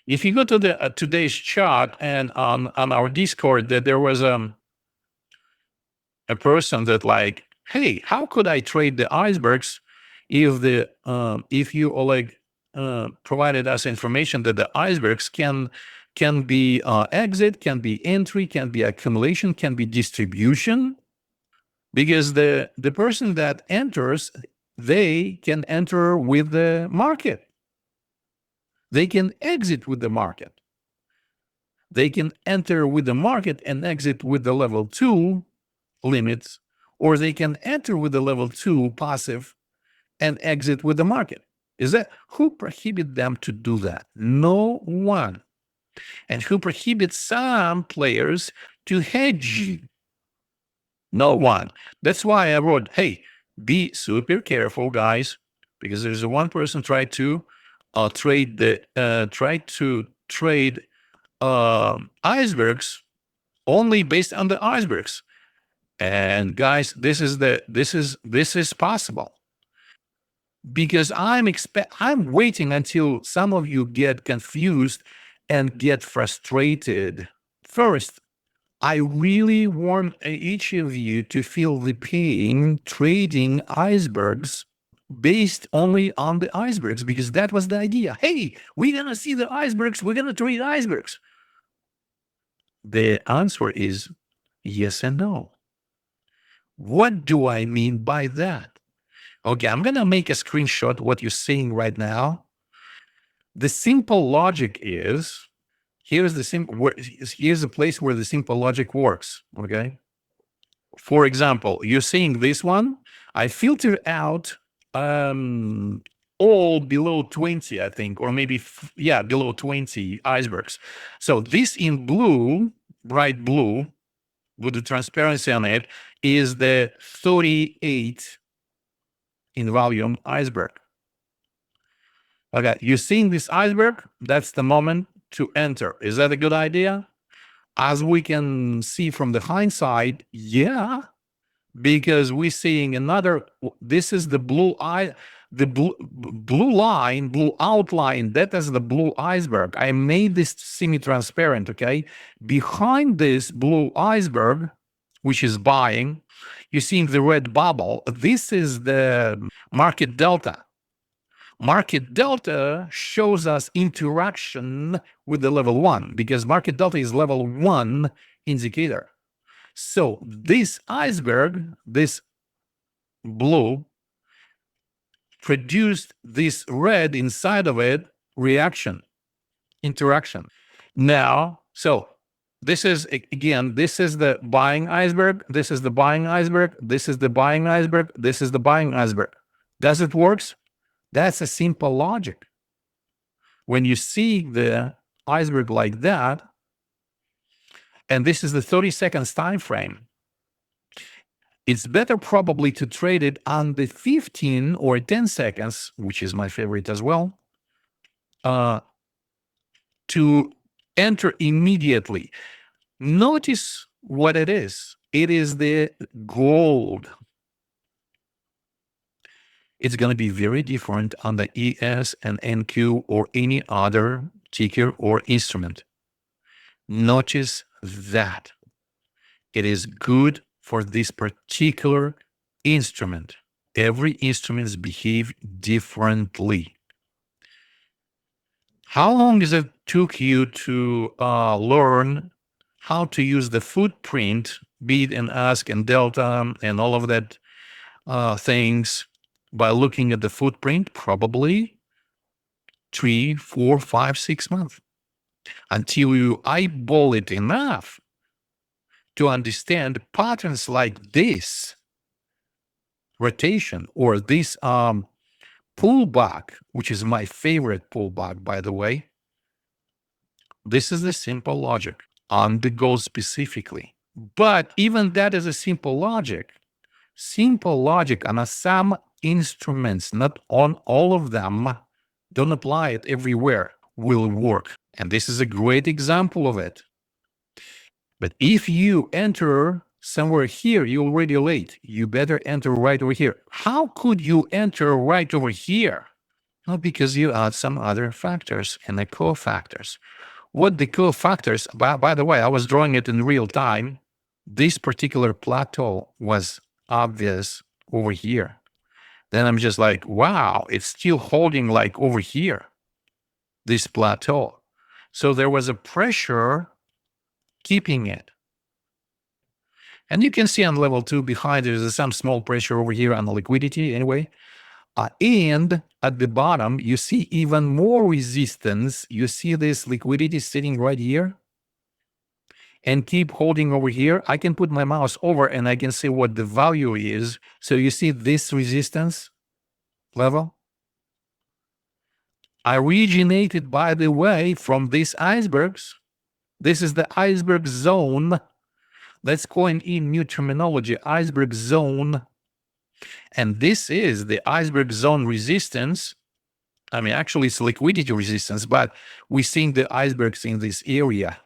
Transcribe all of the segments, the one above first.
If you go to the today's chart and on our Discord, that there was a person that like, hey, how could I trade the icebergs if you Oleg provided us information that the icebergs can be exit, can be entry, can be accumulation, can be distribution, because the person that enters, they can enter with the market, they can exit with the market, they can enter with the market and exit with the level 2 limits, or they can enter with the level 2 passive and exit with the market. Is that who prohibit them to do that? No one. And who prohibits some players to hedge? No one. That's why I wrote, hey, be super careful, guys, because there's one person tried to trade icebergs only based on the icebergs. And guys, this is possible, because I'm waiting until some of you get confused and get frustrated. First, I really want each of you to feel the pain trading icebergs based only on the icebergs, because that was the idea. Hey, we're gonna see the icebergs, we're gonna trade icebergs. The answer is yes and no. What do I mean by that? Okay, I'm gonna make a screenshot what you're seeing right now. The simple logic is, here's the place where the simple logic works. Okay. For example, you're seeing this one. I filter out all below 20, I think, or maybe below 20 icebergs. So this in blue, bright blue, with the transparency on it, is the 38 in volume iceberg. Okay, you're seeing this iceberg, that's the moment to enter. Is that a good idea? As we can see from the hindsight, yeah, because we're seeing another, this is the blue line, blue outline, that is the blue iceberg. I made this semi-transparent, okay? Behind this blue iceberg, which is buying, you're seeing the red bubble. This is the market delta. Market delta shows us interaction with the level 1, because market delta is level 1 indicator. So this iceberg, this blue, produced this red inside of it, reaction, interaction. Now, so this is, again, this is the buying iceberg, this is the buying iceberg, this is the buying iceberg, this is the buying iceberg. Does it work? That's a simple logic. When you see the iceberg like that, and this is the 30 seconds time frame, it's better probably to trade it on the 15 or 10 seconds, which is my favorite as well, to enter immediately. Notice what it is. It is the gold. It's going to be very different on the ES and NQ or any other ticker or instrument. Notice that it is good for this particular instrument. Every instrument behave differently. How long does it took you to learn how to use the footprint, bid and ask and delta and all of that things by looking at the footprint? Probably 3, 4, 5, 6 months, until you eyeball it enough to understand patterns like this rotation or this pullback, which is my favorite pullback, by the way. This is the simple logic on the goal specifically. But even that is a simple logic. Simple logic on some instruments, not on all of them, don't apply it everywhere, will work. And this is a great example of it. But if you enter somewhere here, you're already late. You better enter right over here. How could you enter right over here? No, because you add some other factors and the cofactors. What the cofactors, by the way, I was drawing it in real time. This particular plateau was obvious over here. Then I'm just like, wow, it's still holding like over here, this plateau. So there was a pressure keeping it. And you can see on level 2 behind, there's some small pressure over here on the liquidity anyway. And at the bottom, you see even more resistance. You see this liquidity sitting right here and keep holding over here. I can put my mouse over and I can see what the value is. So you see this resistance level originated, by the way, from these icebergs. This is the iceberg zone. Let's coin in new terminology, iceberg zone. And this is the iceberg zone resistance. I mean, actually, it's liquidity resistance, but we're seeing the icebergs in this area.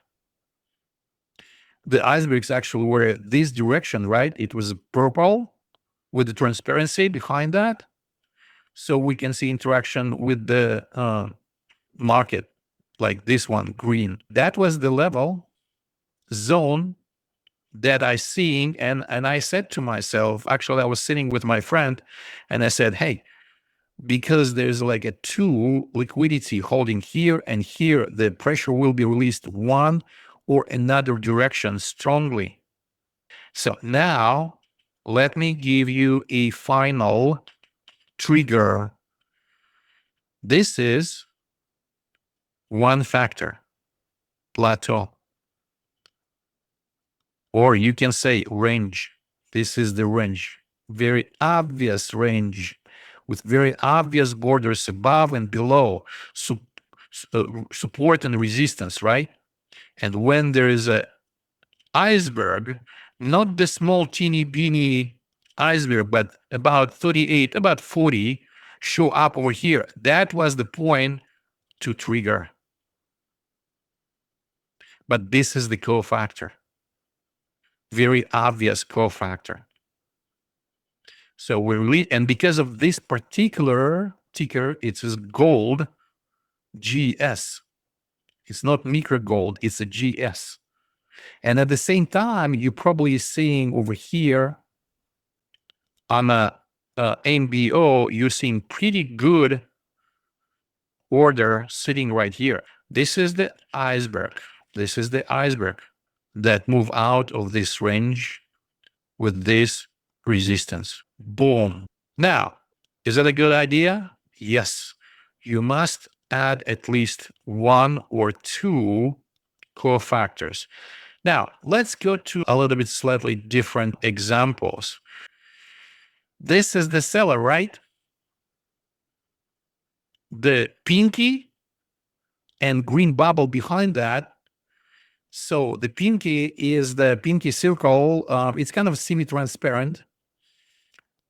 The icebergs actually were this direction, right? It was purple with the transparency behind that. So we can see interaction with the market, like this one, green. That was the level zone that I seen. And I said to myself, actually, I was sitting with my friend and I said, hey, because there's like a two liquidity holding here and here, the pressure will be released one or another direction strongly. So now let me give you a final trigger. This is one factor, plateau, or you can say range. This is the range, very obvious range with very obvious borders above and below, support and resistance, right? And when there is a iceberg, not the small teeny beeny iceberg, but about 38, about 40 show up over here. That was the point to trigger. But this is the cofactor, very obvious cofactor. So we really, and because of this particular ticker, it is gold, GS. It's not micro gold, it's a GS. And at the same time, you're probably seeing over here on a MBO, you're seeing pretty good order sitting right here. This is the iceberg. This is the iceberg that move out of this range with this resistance. Boom. Now, is that a good idea? Yes. You must add at least one or two cofactors. Now, let's go to a little bit slightly different examples. This is the seller, right? The pinky and green bubble behind that. So the pinky is the pinky circle. It's kind of semi-transparent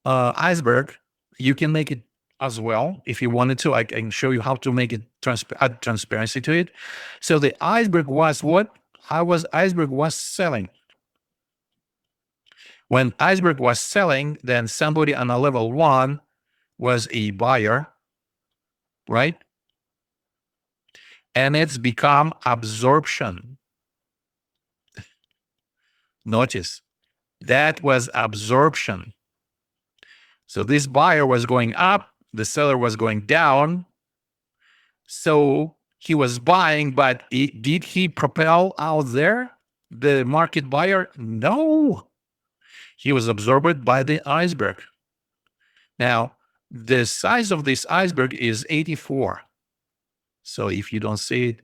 iceberg. You can make it as well if you wanted to. I can show you how to make it add transparency to it. So the iceberg was what? How was iceberg was selling? When iceberg was selling, then somebody on a level 1 was a buyer, right? And it's become absorption. Notice that was absorption. So this buyer was going up, the seller was going down. So he was buying, but did he propel out there, the market buyer? No. He was absorbed by the iceberg. Now, the size of this iceberg is 84. So if you don't see it,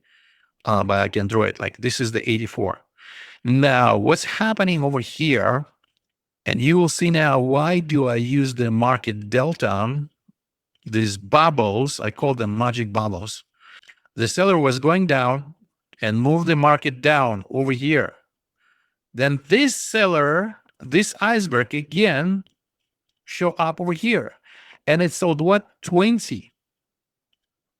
but I can draw it, like this is the 84. Now, what's happening over here, and you will see now, why do I use the market delta, these bubbles, I call them magic bubbles. The seller was going down and moved the market down over here. Then this seller, this iceberg again, show up over here. And it sold what? 20.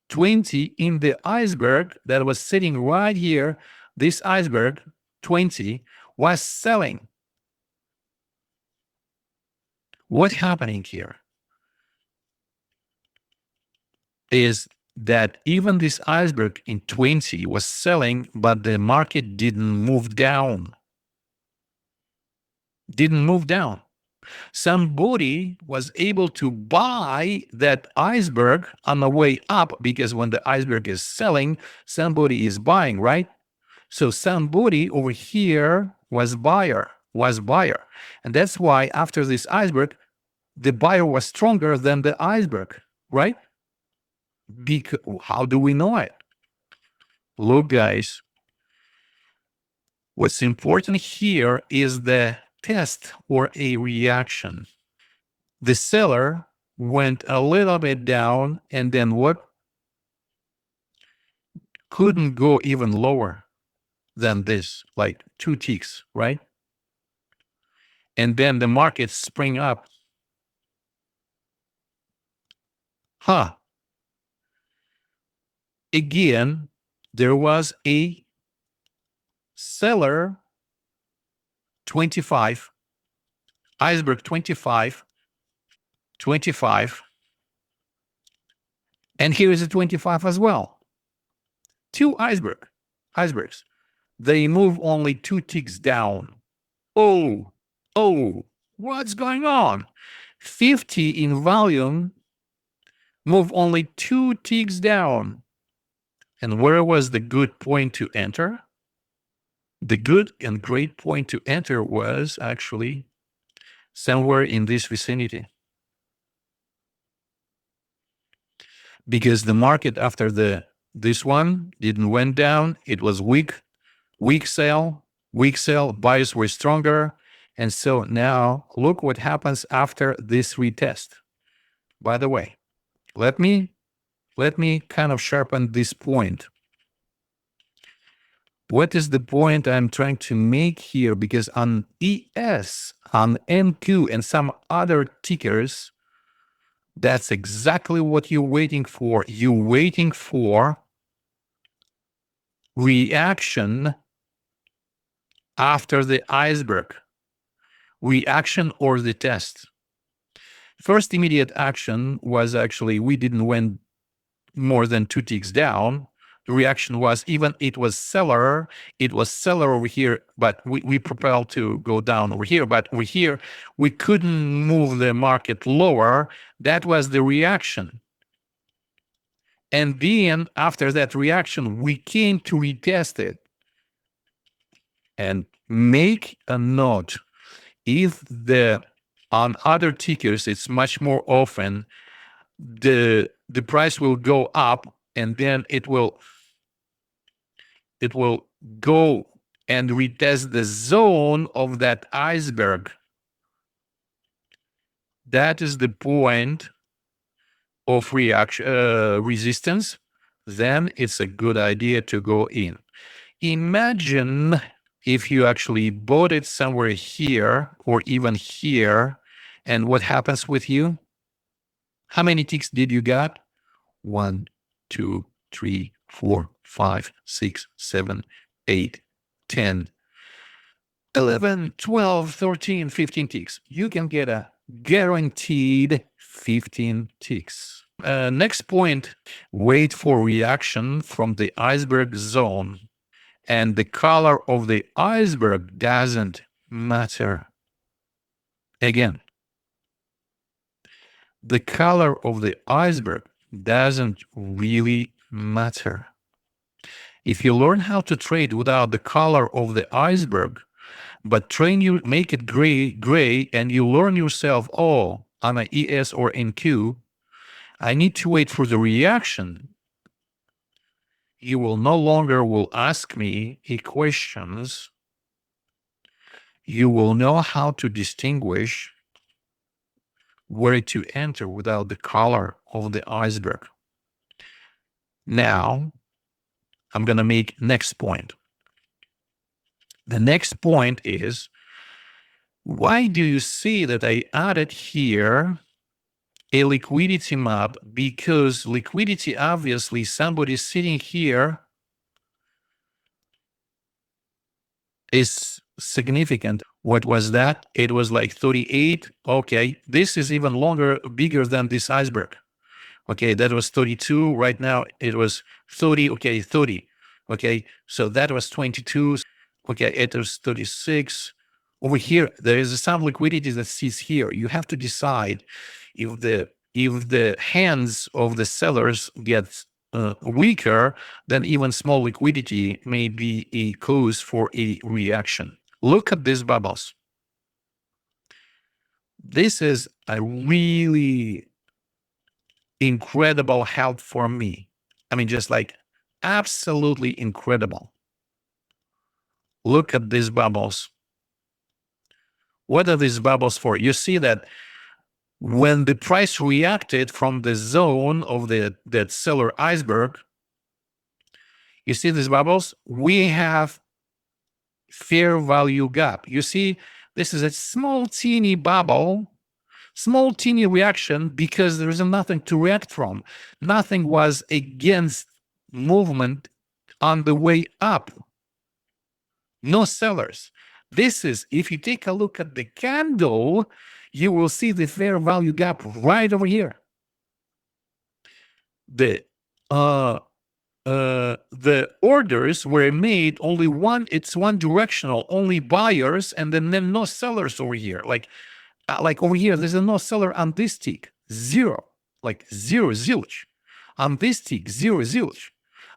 20 in the iceberg that was sitting right here. This iceberg, 20, was selling. What's happening here? is that even this iceberg in 20 was selling, but the market didn't move down. Didn't move down. Somebody was able to buy that iceberg on the way up, because when the iceberg is selling, somebody is buying, right? So somebody over here was buyer. And that's why after this iceberg, the buyer was stronger than the iceberg, right? Because how do we know it? Look, guys, what's important here is the test or a reaction. The seller went a little bit down, and then what? Couldn't go even lower than this, like 2 ticks, right? And then the market spring up. Huh. Again, there was a seller 25, iceberg 25, 25, and here is a 25 as well. Two icebergs. They move only 2 ticks down. Oh, what's going on? 50 in volume move only 2 ticks down. And where was the good point to enter? The good and great point to enter was actually somewhere in this vicinity. Because the market after this one didn't went down, it was weak sell, buyers were stronger. And so now look what happens after this retest. By the way, let me kind of sharpen this point. What is the point I'm trying to make here? Because on ES, on NQ, and some other tickers, that's exactly what you're waiting for. You're waiting for reaction after the iceberg, reaction or the test. First immediate action was actually we didn't win more than 2 ticks down. The reaction was even it was seller over here, but we propelled to go down over here. But over here, we couldn't move the market lower. That was the reaction. And then after that reaction, we came to retest it. And make a note, if on other tickers, it's much more often the price will go up and then it will go and retest the zone of that iceberg. That is the point of reaction resistance. Then it's a good idea to go in. Imagine if you actually bought it somewhere here or even here, and what happens with you? How many ticks did you got? 1, 2, 3, 4, 5, 6, 7, 8, 10, 11, 12, 13, 15 ticks. You can get a guaranteed 15 ticks. Next point, wait for reaction from the iceberg zone. And the color of the iceberg doesn't matter. Again, the color of the iceberg doesn't really matter. If you learn how to trade without the color of the iceberg, but make it gray, and you learn yourself, oh, on an ES or NQ, I need to wait for the reaction. You will no longer ask me questions. You will know how to distinguish where to enter without the color of the iceberg. Now, I'm going to make next point. The next point is, why do you see that I added here a liquidity map? Because liquidity, obviously, somebody sitting here is significant. What was that? It was like 38. Okay, this is even bigger than this iceberg. Okay, that was 32. Right now it was 30. Okay, 30. Okay, so that was 22. Okay, it was 36. Over here, there is some liquidity that sits here. You have to decide if the hands of the sellers get weaker, then even small liquidity may be a cause for a reaction. Look at these bubbles. This is a really incredible help for me. I mean, just like absolutely incredible. Look at these bubbles. What are these bubbles for? You see that when the price reacted from the zone of that seller iceberg, you see these bubbles? We have fair value gap. You see, this is a small, teeny bubble, small, teeny reaction because there is nothing to react from. Nothing was against movement on the way up. No sellers. This is, if you take a look at the candle, you will see the fair value gap right over here. The orders were made only it's one directional, only buyers, and then no sellers over here. Like over here, there's no seller on this tick, zero, like zero zilch. On this tick, zero zilch.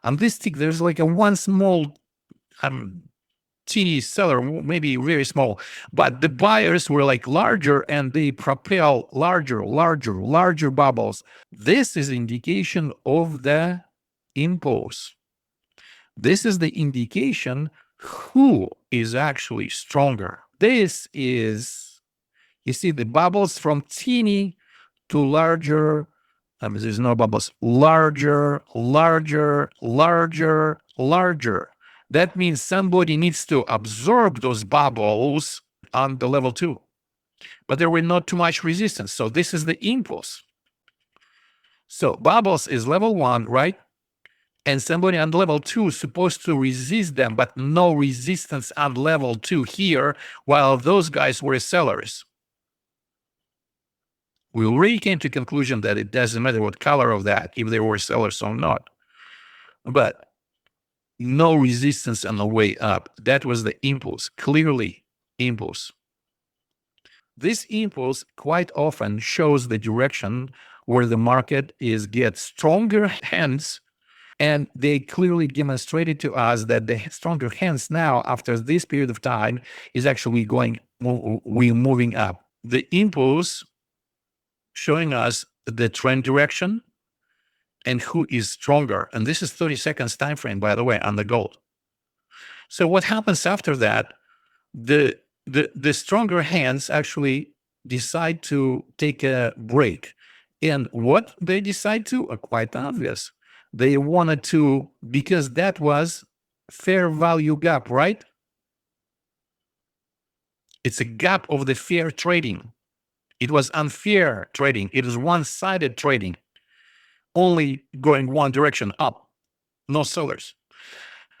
On this tick, there's like a one small teeny seller, maybe very small, but the buyers were like larger and they propel larger bubbles. This is indication of the impulse. This is the indication who is actually stronger. This is, you see the bubbles from teeny to larger. There's no bubbles. Larger. That means somebody needs to absorb those bubbles on the level 2. But there were not too much resistance. So this is the impulse. So bubbles is level 1, right? And somebody on level 2 is supposed to resist them, but no resistance on level 2 here, while those guys were sellers. We already came to the conclusion that it doesn't matter what color of that, if they were sellers or not. But no resistance on the way up. That was the impulse, clearly impulse. This impulse quite often shows the direction where the market gets stronger hands, and they clearly demonstrated to us that the stronger hands now, after this period of time, is actually we're moving up. The impulse showing us the trend direction and who is stronger. And this is 30 seconds time frame, by the way, on the gold. So what happens after that? The stronger hands actually decide to take a break. And what they decide to are quite obvious. They wanted to, because that was fair value gap, right? It's a gap of the fair trading. It was unfair trading. It is one-sided trading, only going one direction up, no sellers.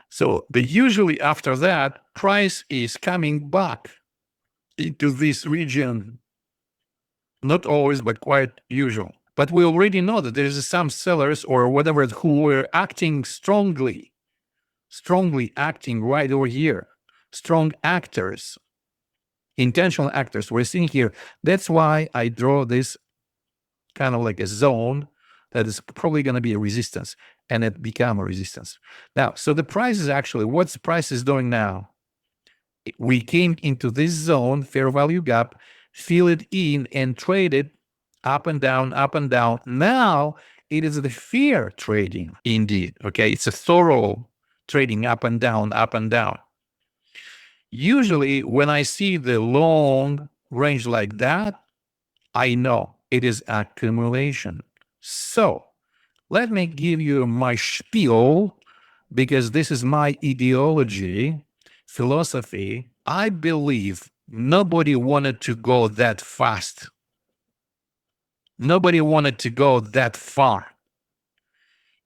So usually after that, price is coming back into this region. Not always, but quite usual. But we already know that there is some sellers or whatever who were acting strongly acting right over here. Strong actors, intentional actors we're seeing here. That's why I draw this kind of like a zone that is probably going to be a resistance, and it become a resistance. Now, so the price is actually, what's the price is doing now? We came into this zone, fair value gap, fill it in and trade it up and down, up and down. Now it is the fair trading indeed. Okay, it's a thorough trading up and down, up and down. Usually when I see the long range like that, I know it is accumulation. So let me give you my spiel, because this is my ideology, philosophy. I believe nobody wanted to go that fast. Nobody wanted to go that far.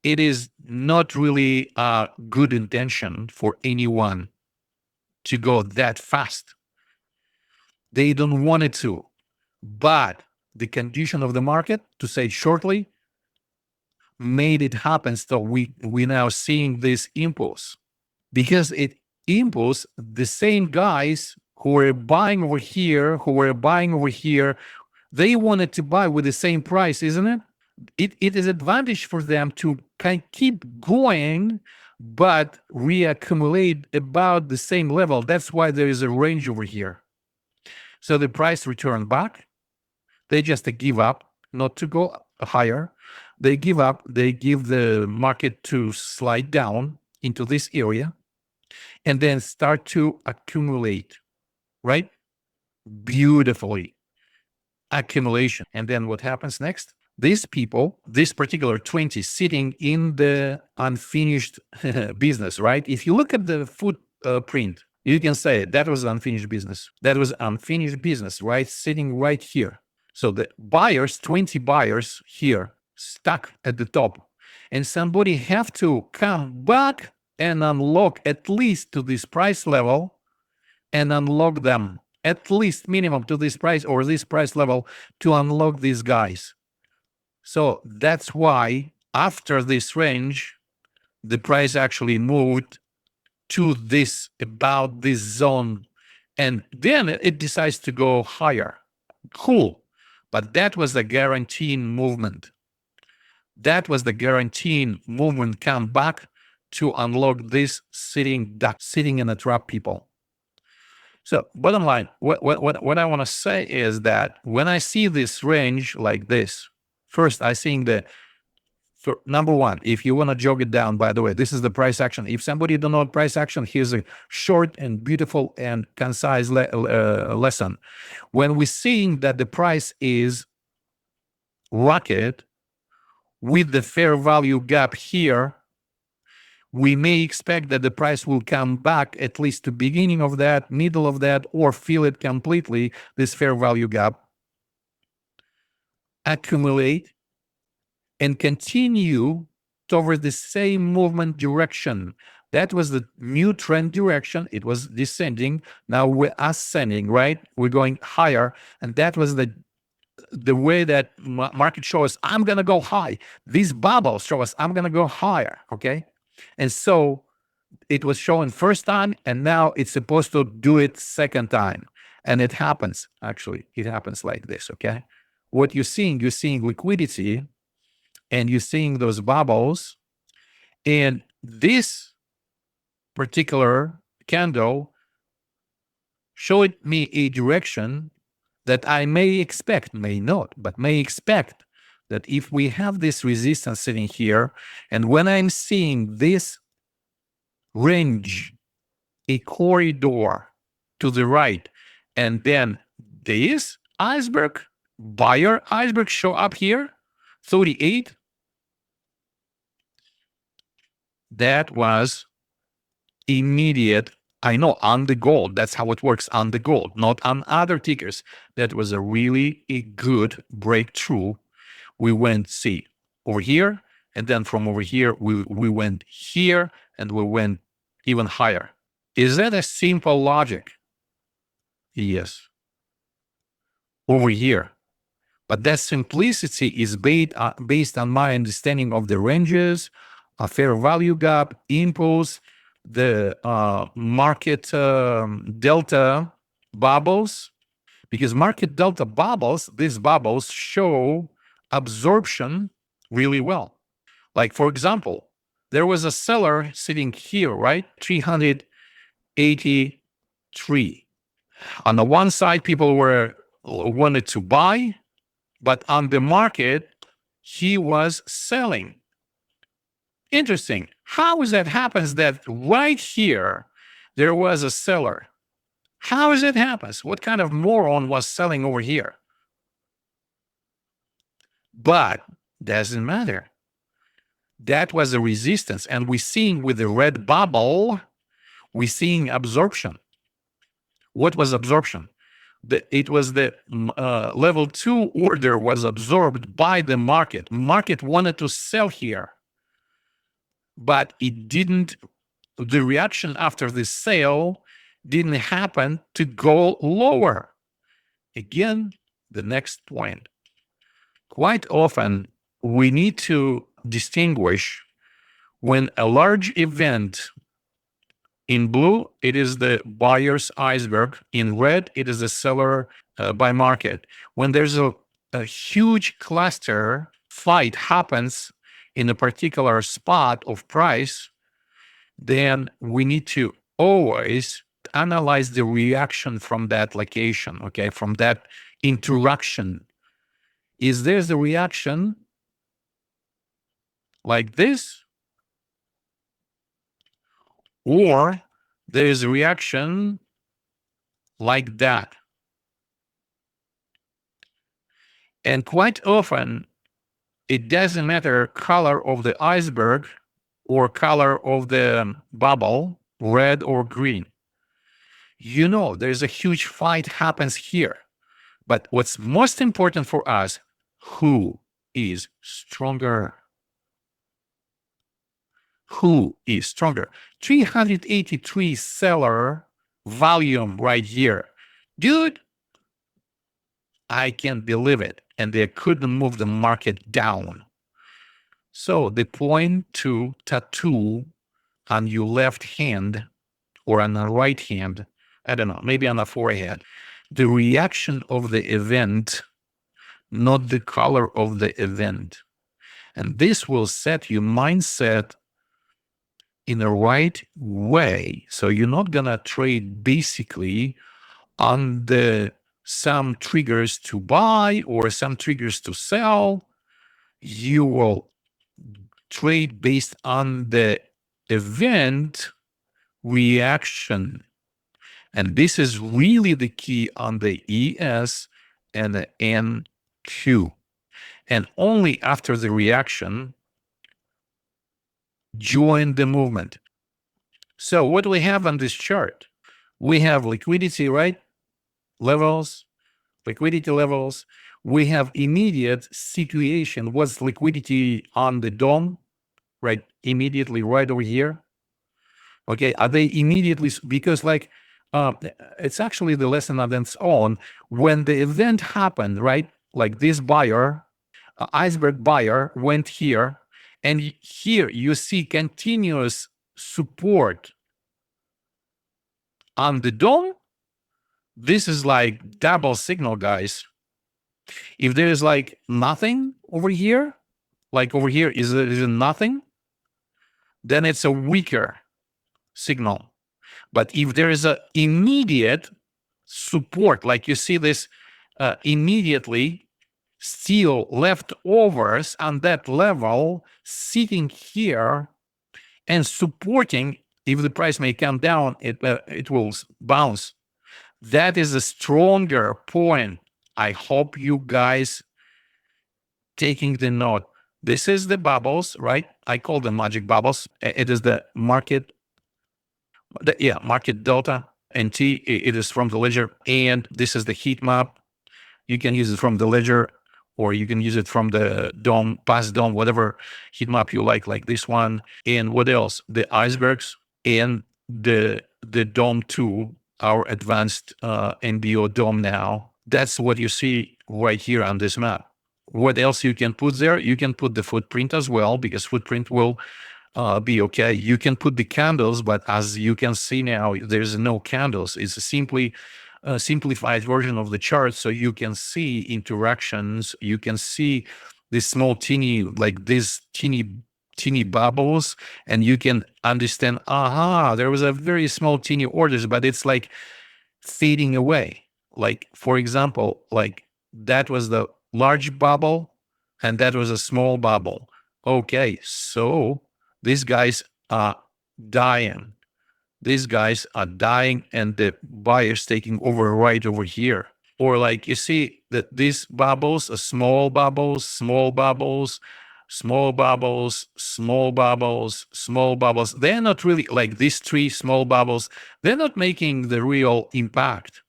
It is not really a good intention for anyone to go that fast. They don't want it to. But the condition of the market, to say shortly, made it happen. So we now seeing this impulse, because it impulse the same guys who were buying over here, they wanted to buy with the same price, isn't it? It is advantage for them to kind keep going, but reaccumulate about the same level. That's why there is a range over here. So the price returned back. They just give up, not to go higher. They give up. They give the market to slide down into this area and then start to accumulate, right? Beautifully. Accumulation. And then what happens next? These people, this particular 20 sitting in the unfinished business, right? If you look at the footprint, you can say that was unfinished business. That was unfinished business, right? Sitting right here. So the buyers, 20 buyers here, stuck at the top. And somebody have to come back and unlock at least to this price level and unlock them at least minimum to this price or this price level to unlock these guys. So that's why after this range, the price actually moved to this, about this zone. And then it decides to go higher. Cool. But that was the guaranteed movement. That was the guaranteed movement come back to unlock this sitting in a trap, people. So bottom line, what I want to say is that when I see this range like this, first I think that for number one, if you want to jog it down, by the way, this is the price action. If somebody don't know price action, here's a short and beautiful and concise lesson. When we're seeing that the price is rocket with the fair value gap here, we may expect that the price will come back at least to beginning of that, middle of that, or fill it completely, this fair value gap, accumulate, and continue toward the same movement direction. That was the new trend direction. It was descending. Now we're ascending, right? We're going higher. And that was the way that market shows us, I'm going to go high. These bubbles show us, I'm going to go higher, okay? And so it was shown first time, and now it's supposed to do it second time. And it happens, actually. It happens like this, okay? What you're seeing liquidity, and you're seeing those bubbles. And this particular candle showed me a direction that I may expect, may not, but may expect that if we have this resistance sitting here, and when I'm seeing this range, a corridor to the right, and then this iceberg, buyer iceberg show up here, 38, that was immediate. I know on the gold, that's how it works on the gold, not on other tickers. That was a really good breakthrough. We went, see, over here, and then from over here, we went here, and we went even higher. Is that a simple logic? Yes. Over here. But that simplicity is based on my understanding of the ranges, a fair value gap, impulse, the market delta bubbles, because market delta bubbles, these bubbles show absorption really well. Like, for example, there was a seller sitting here, right? 383. On the one side, people wanted to buy, but on the market, he was selling. Interesting. How is that happens that right here, there was a seller? How is it happens? What kind of moron was selling over here? But doesn't matter. That was a resistance. And we're seeing with the red bubble, we're seeing absorption. What was absorption? It was the level 2 order was absorbed by the market. Market wanted to sell here, but it didn't. The reaction after the sale didn't happen to go lower. Again, the next point. Quite often, we need to distinguish when a large event in blue, it is the buyer's iceberg. In red, it is the seller buy market. When there's a huge cluster fight happens in a particular spot of price, then we need to always analyze the reaction from that location, okay, from that interaction. Is there the reaction like this? Or there is a reaction like that? And quite often, it doesn't matter color of the iceberg or color of the bubble, red or green. You know, there's a huge fight happens here. But what's most important for us, who is stronger? Who is stronger? 383 seller volume right here. Dude, I can't believe it. And they couldn't move the market down. So the point to tattoo on your left hand or on the right hand, I don't know, maybe on the forehead, the reaction of the event, not the color of the event. And this will set your mindset in the right way. So you're not going to trade basically on the some triggers to buy or some triggers to sell. You will trade based on the event reaction. And this is really the key on the ES and the NQ. And only after the reaction, join the movement. So what do we have on this chart? We have liquidity, right? Levels, liquidity levels. We have immediate situation. What's liquidity on the DOM, right? Immediately right over here. Okay, are they immediately, because like, it's actually the lesson on its own. When the event happened, right? Like this buyer, iceberg buyer went here, and here you see continuous support on the DOM. This is like double signal, guys. If there is like nothing over here, like over here is nothing, then it's a weaker signal. But if there is a immediate support, like you see this immediately still leftovers on that level sitting here and supporting, if the price may come down, it will bounce. That is a stronger point. I hope you guys taking the note. This is the bubbles, right? I call them magic bubbles. It is the market, market delta and T. It is from the ledger, and this is the heat map. You can use it from the ledger, or you can use it from the DOM, past DOM, whatever heat map you like this one. And what else? The icebergs and the DOM 2, our advanced MBO DOM now. That's what you see right here on this map. What else you can put there? You can put the footprint as well, because footprint will be okay. You can put the candles, but as you can see now, there's no candles. It's simply a simplified version of the chart, so you can see interactions. You can see this small teeny, like this teeny bubbles, and you can understand, there was a very small teeny orders, but it's like fading away. Like, for example, like that was the large bubble and that was a small bubble. Okay, so these guys are dying. These guys are dying, and the buyer's taking over right over here. Or like you see that these bubbles are small bubbles, small bubbles, small bubbles, small bubbles, small bubbles. They're not really like these three small bubbles. They're not making the real impact.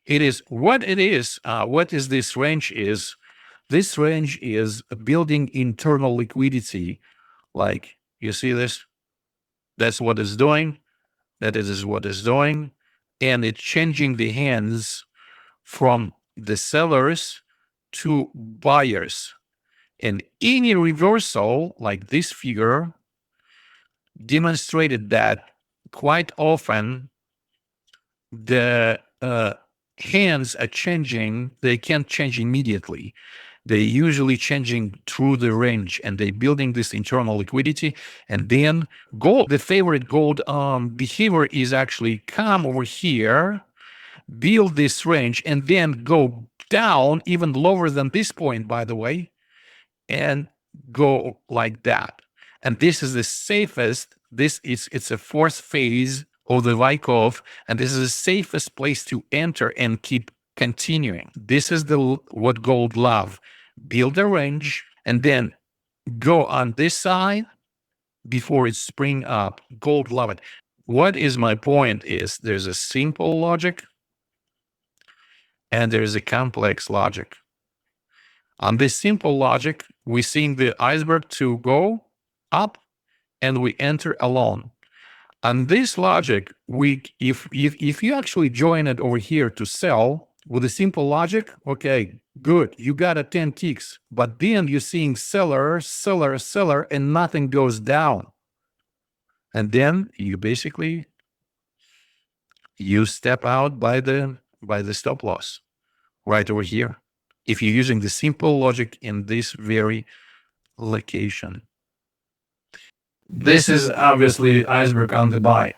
It is what it is. What is this range is? This range is building internal liquidity. Like you see this, that's what it's doing. That is what it's doing. And it's changing the hands from the sellers to buyers. And any reversal like this figure demonstrated that quite often the hands are changing. They can't change immediately. They're usually changing through the range, and they're building this internal liquidity. And then gold, the favorite gold behavior is actually come over here, build this range, and then go down even lower than this point, by the way, and go like that. And this is the safest. It's a fourth phase of the Vikov, and this is the safest place to enter and keep continuing. This is what gold love. Build a range and then go on this side before it spring up. Gold love it. What is my point is there's a simple logic and there's a complex logic. On this simple logic, we're seeing the iceberg to go up and we enter alone. On this logic, if you actually join it over here to sell with a simple logic, okay, good, you got a 10 ticks, but then you're seeing seller, seller, seller, and nothing goes down. And then you basically you step out by the stop loss right over here. If you're using the simple logic in this very location. This is obviously iceberg on the buy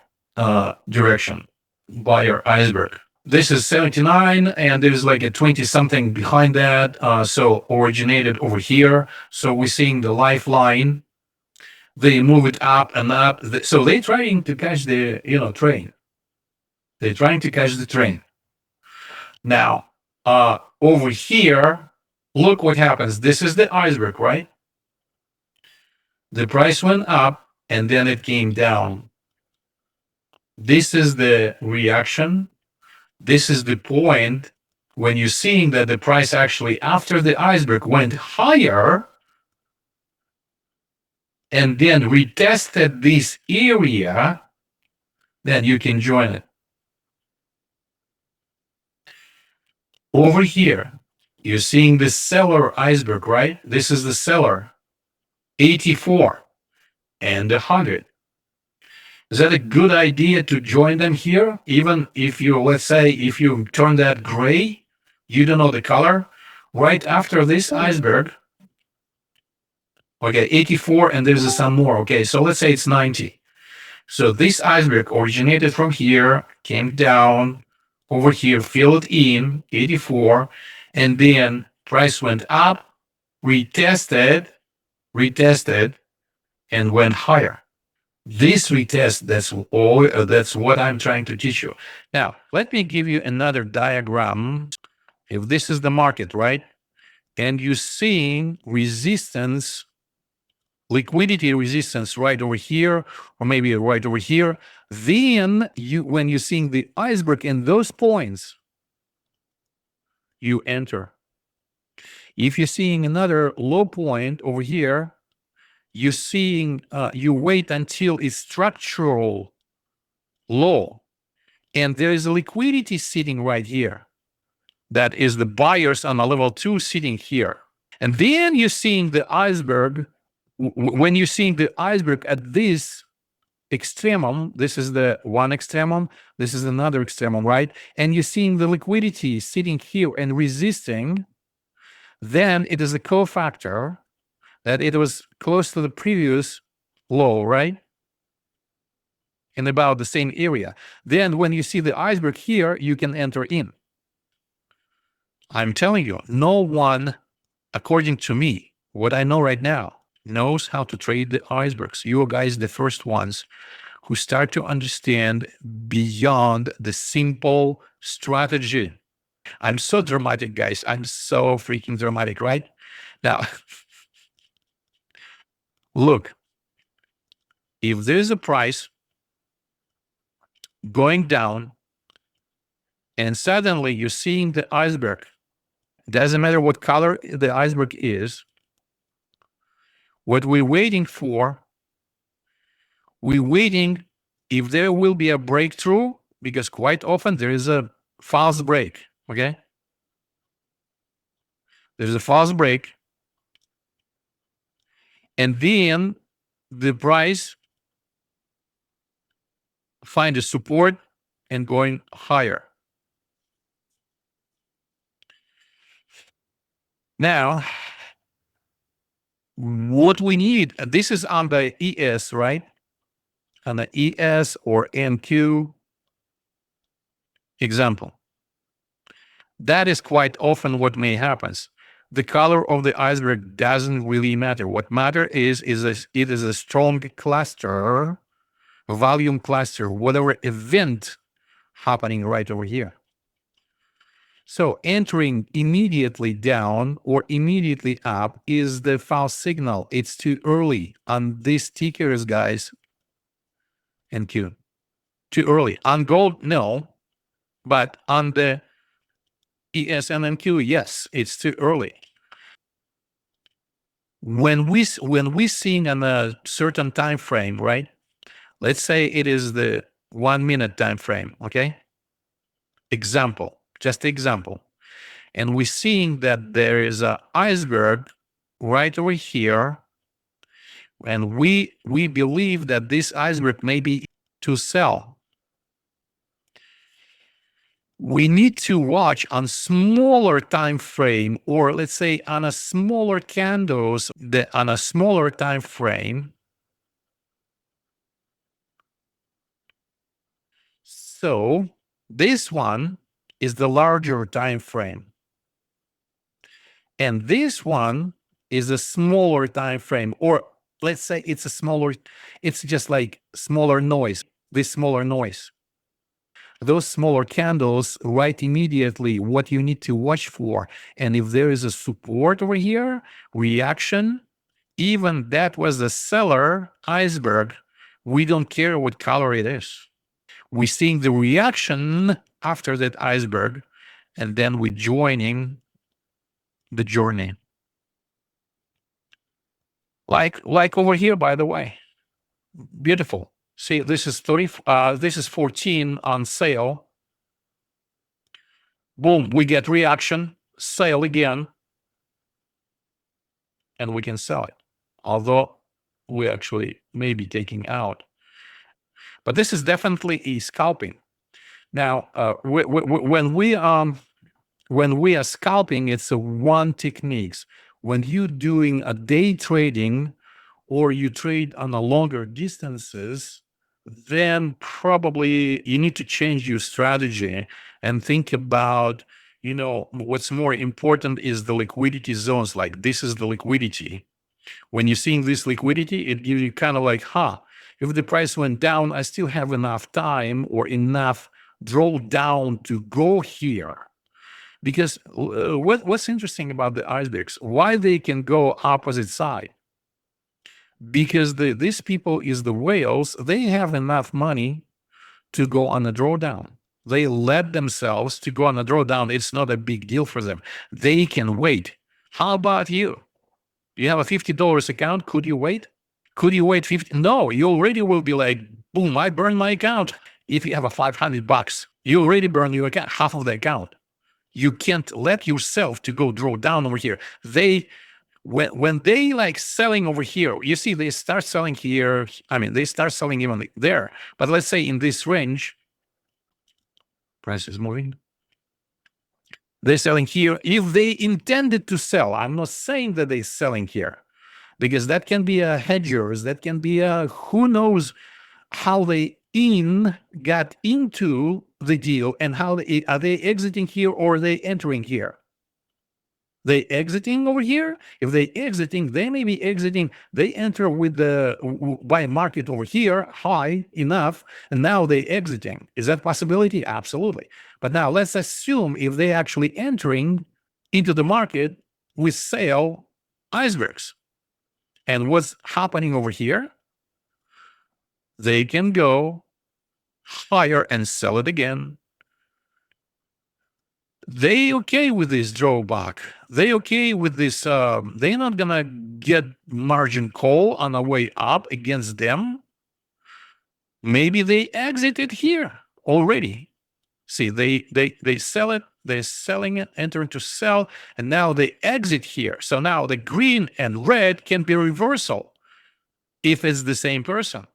direction, buyer iceberg. This is 79 and there's like a 20 something behind that. So originated over here. So we're seeing the lifeline. They move it up and up. So they're trying to catch the, train. They're trying to catch the train. Now, over here, look what happens. This is the iceberg, right? The price went up and then it came down. This is the reaction. This is the point when you're seeing that the price actually, after the iceberg, went higher and then retested this area, then you can join it. Over here, you're seeing the seller iceberg, right? This is the seller, 84 and 100. Is that a good idea to join them here? Even if you, let's say, if you turn that gray, you don't know the color, right after this iceberg, okay, 84, and there's some more. Okay, so let's say it's 90. So this iceberg originated from here, came down over here, filled in 84, and then price went up, retested, and went higher. This retest, that's what I'm trying to teach you. Now, let me give you another diagram. If this is the market, right? And you're seeing resistance, liquidity resistance right over here, or maybe right over here, then when you're seeing the iceberg in those points, you enter. If you're seeing another low point over here, you're seeing, you wait until it's structural low. And there is a liquidity sitting right here. That is the buyers on a level 2 sitting here. And then you're seeing the iceberg. When you're seeing the iceberg at this extremum, this is the one extremum, this is another extremum, right? And you're seeing the liquidity sitting here and resisting, then it is a cofactor that it was close to the previous low, right? In about the same area. Then when you see the iceberg here, you can enter in. I'm telling you, no one, according to me, what I know right now, knows how to trade the icebergs. You guys, the first ones who start to understand beyond the simple strategy. I'm so dramatic, guys. I'm so freaking dramatic, right? Now, look, if there's a price going down and suddenly you're seeing the iceberg, doesn't matter what color the iceberg is, what we're waiting for, we're waiting if there will be a breakthrough, because quite often there is a false break, okay? There's a false break. And then the price find a support and going higher. Now, what we need, this is on the ES, right? On the ES or NQ example. That is quite often what may happens. The color of the iceberg doesn't really matter. What matter is it is a strong cluster, volume cluster, whatever event happening right over here. So entering immediately down or immediately up is the false signal. It's too early on these tickers, guys, and Q. Too early. On gold, no. But on the ESN and Q, yes, it's too early. When we seeing on a certain time frame, right? Let's say it is the 1 minute time frame, okay? Example, just example. And we're seeing that there is an iceberg right over here, and we believe that this iceberg may be to sell. We need to watch on smaller time frame, or let's say on a smaller candles, on a smaller time frame. So this one is the larger time frame, and this one is a smaller time frame, or let's say it's a smaller, it's just like smaller noise, this smaller noise. Those smaller candles right immediately what you need to watch for. And if there is a support over here, reaction, even that was a seller iceberg, we don't care what color it is. We're seeing the reaction after that iceberg, and then we're joining the journey. Like over here, by the way. Beautiful. See, this is 30, this is 14 on sale. Boom, we get reaction, sale again, and we can sell it. Although we actually may be taking out. But this is definitely a scalping. Now, when we are scalping, it's a one techniques. When you're doing a day trading or you trade on a longer distances, then probably you need to change your strategy and think about, what's more important is the liquidity zones. Like this is the liquidity. When you're seeing this liquidity, it gives you kind of like, if the price went down, I still have enough time or enough drawdown to go here. Because what's interesting about the icebergs, why they can go opposite side? Because these people is the whales, they have enough money to go on a drawdown. They let themselves to go on a drawdown. It's not a big deal for them. They can wait. How about you? You have a $50 account. Could you wait? Could you wait 50? No, you already will be like, boom, I burned my account. If you have a $500, you already burned your account, half of the account. You can't let yourself to go draw down over here. When they like selling over here, you see, they start selling here. I mean, they start selling even there. But let's say in this range, price is moving. They're selling here. If they intended to sell, I'm not saying that they're selling here, because that can be a hedgers, that can be a who knows how they got into the deal and how are they exiting here or are they entering here? They exiting over here. If they exiting, they may be exiting. They enter with the buy market over here high enough, and now they exiting. Is that possibility? Absolutely. But now let's assume if they actually entering into the market with sale icebergs, and what's happening over here? They can go higher and sell it again. They okay with this drawback. They okay with this. They're not gonna get margin call on the way up against them. Maybe they exited here already. See, they sell it, they're selling it, entering to sell, and now they exit here. So now the green and red can be reversal if it's the same person.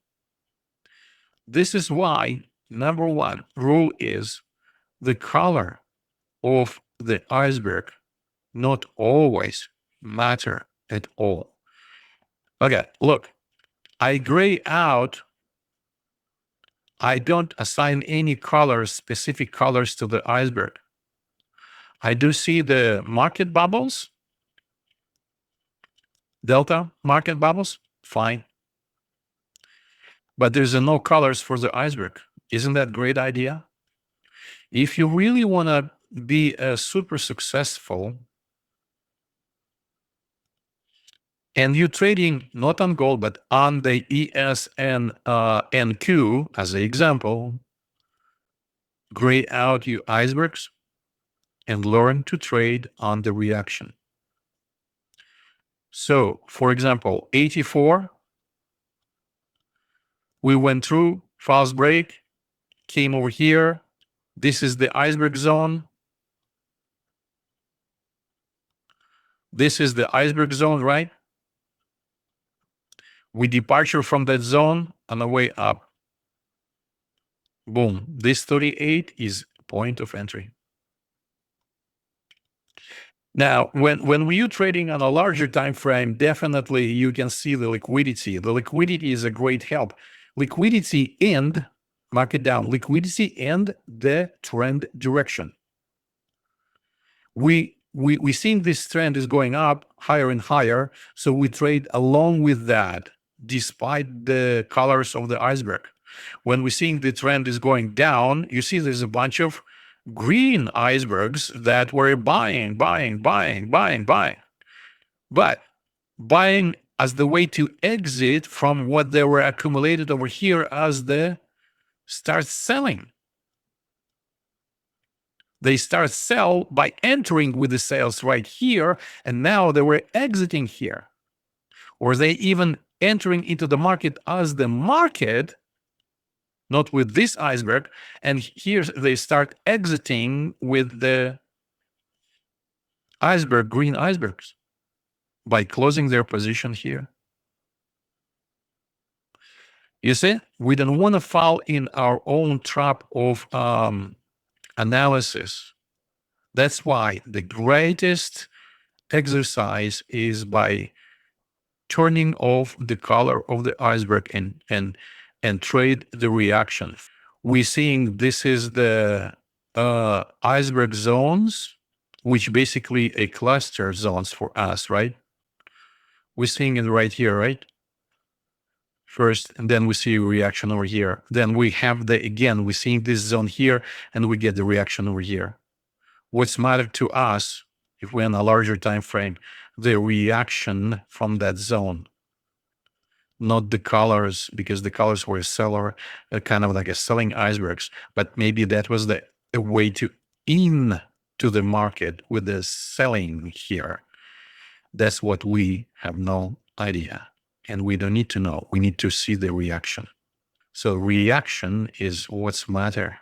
This is why number one rule is the color of the iceberg not always matter at all. Okay, look, I gray out. I don't assign any colors, specific colors to the iceberg. I do see the market bubbles, delta market bubbles, fine. But there's no colors for the iceberg. Isn't that a great idea? If you really want to be super successful, and you're trading not on gold, but on the ES and NQ as an example, gray out your icebergs and learn to trade on the reaction. So, for example, 84, we went through, false break, came over here. This is the iceberg zone. This is the iceberg zone, right? We departure from that zone on the way up. Boom. This 38 is point of entry. Now, when you're trading on a larger time frame, definitely you can see the liquidity. The liquidity is a great help. Liquidity and market down. Liquidity and the trend direction. We seeing this trend is going up higher and higher, so we trade along with that, despite the colors of the iceberg. When we're seeing the trend is going down, you see there's a bunch of green icebergs that were buying. But buying as the way to exit from what they were accumulated over here as the start selling. They start sell by entering with the sales right here, and now they were exiting here. Or they even entering into the market as the market, not with this iceberg, and here they start exiting with the iceberg, green icebergs, by closing their position here. You see, we don't want to fall in our own trap of analysis. That's why the greatest exercise is by turning off the color of the iceberg and trade the reaction. We're seeing this is the iceberg zones, which basically a cluster zones for us, right? We're seeing it right here, right? First, and then we see a reaction over here. Then we have we're seeing this zone here, and we get the reaction over here. What's matter to us, if we're in a larger time frame, the reaction from that zone, not the colors, because the colors were a seller, kind of like a selling icebergs, but maybe that was a way to in to the market with the selling here. That's what we have no idea, and we don't need to know. We need to see the reaction. So reaction is what's matter.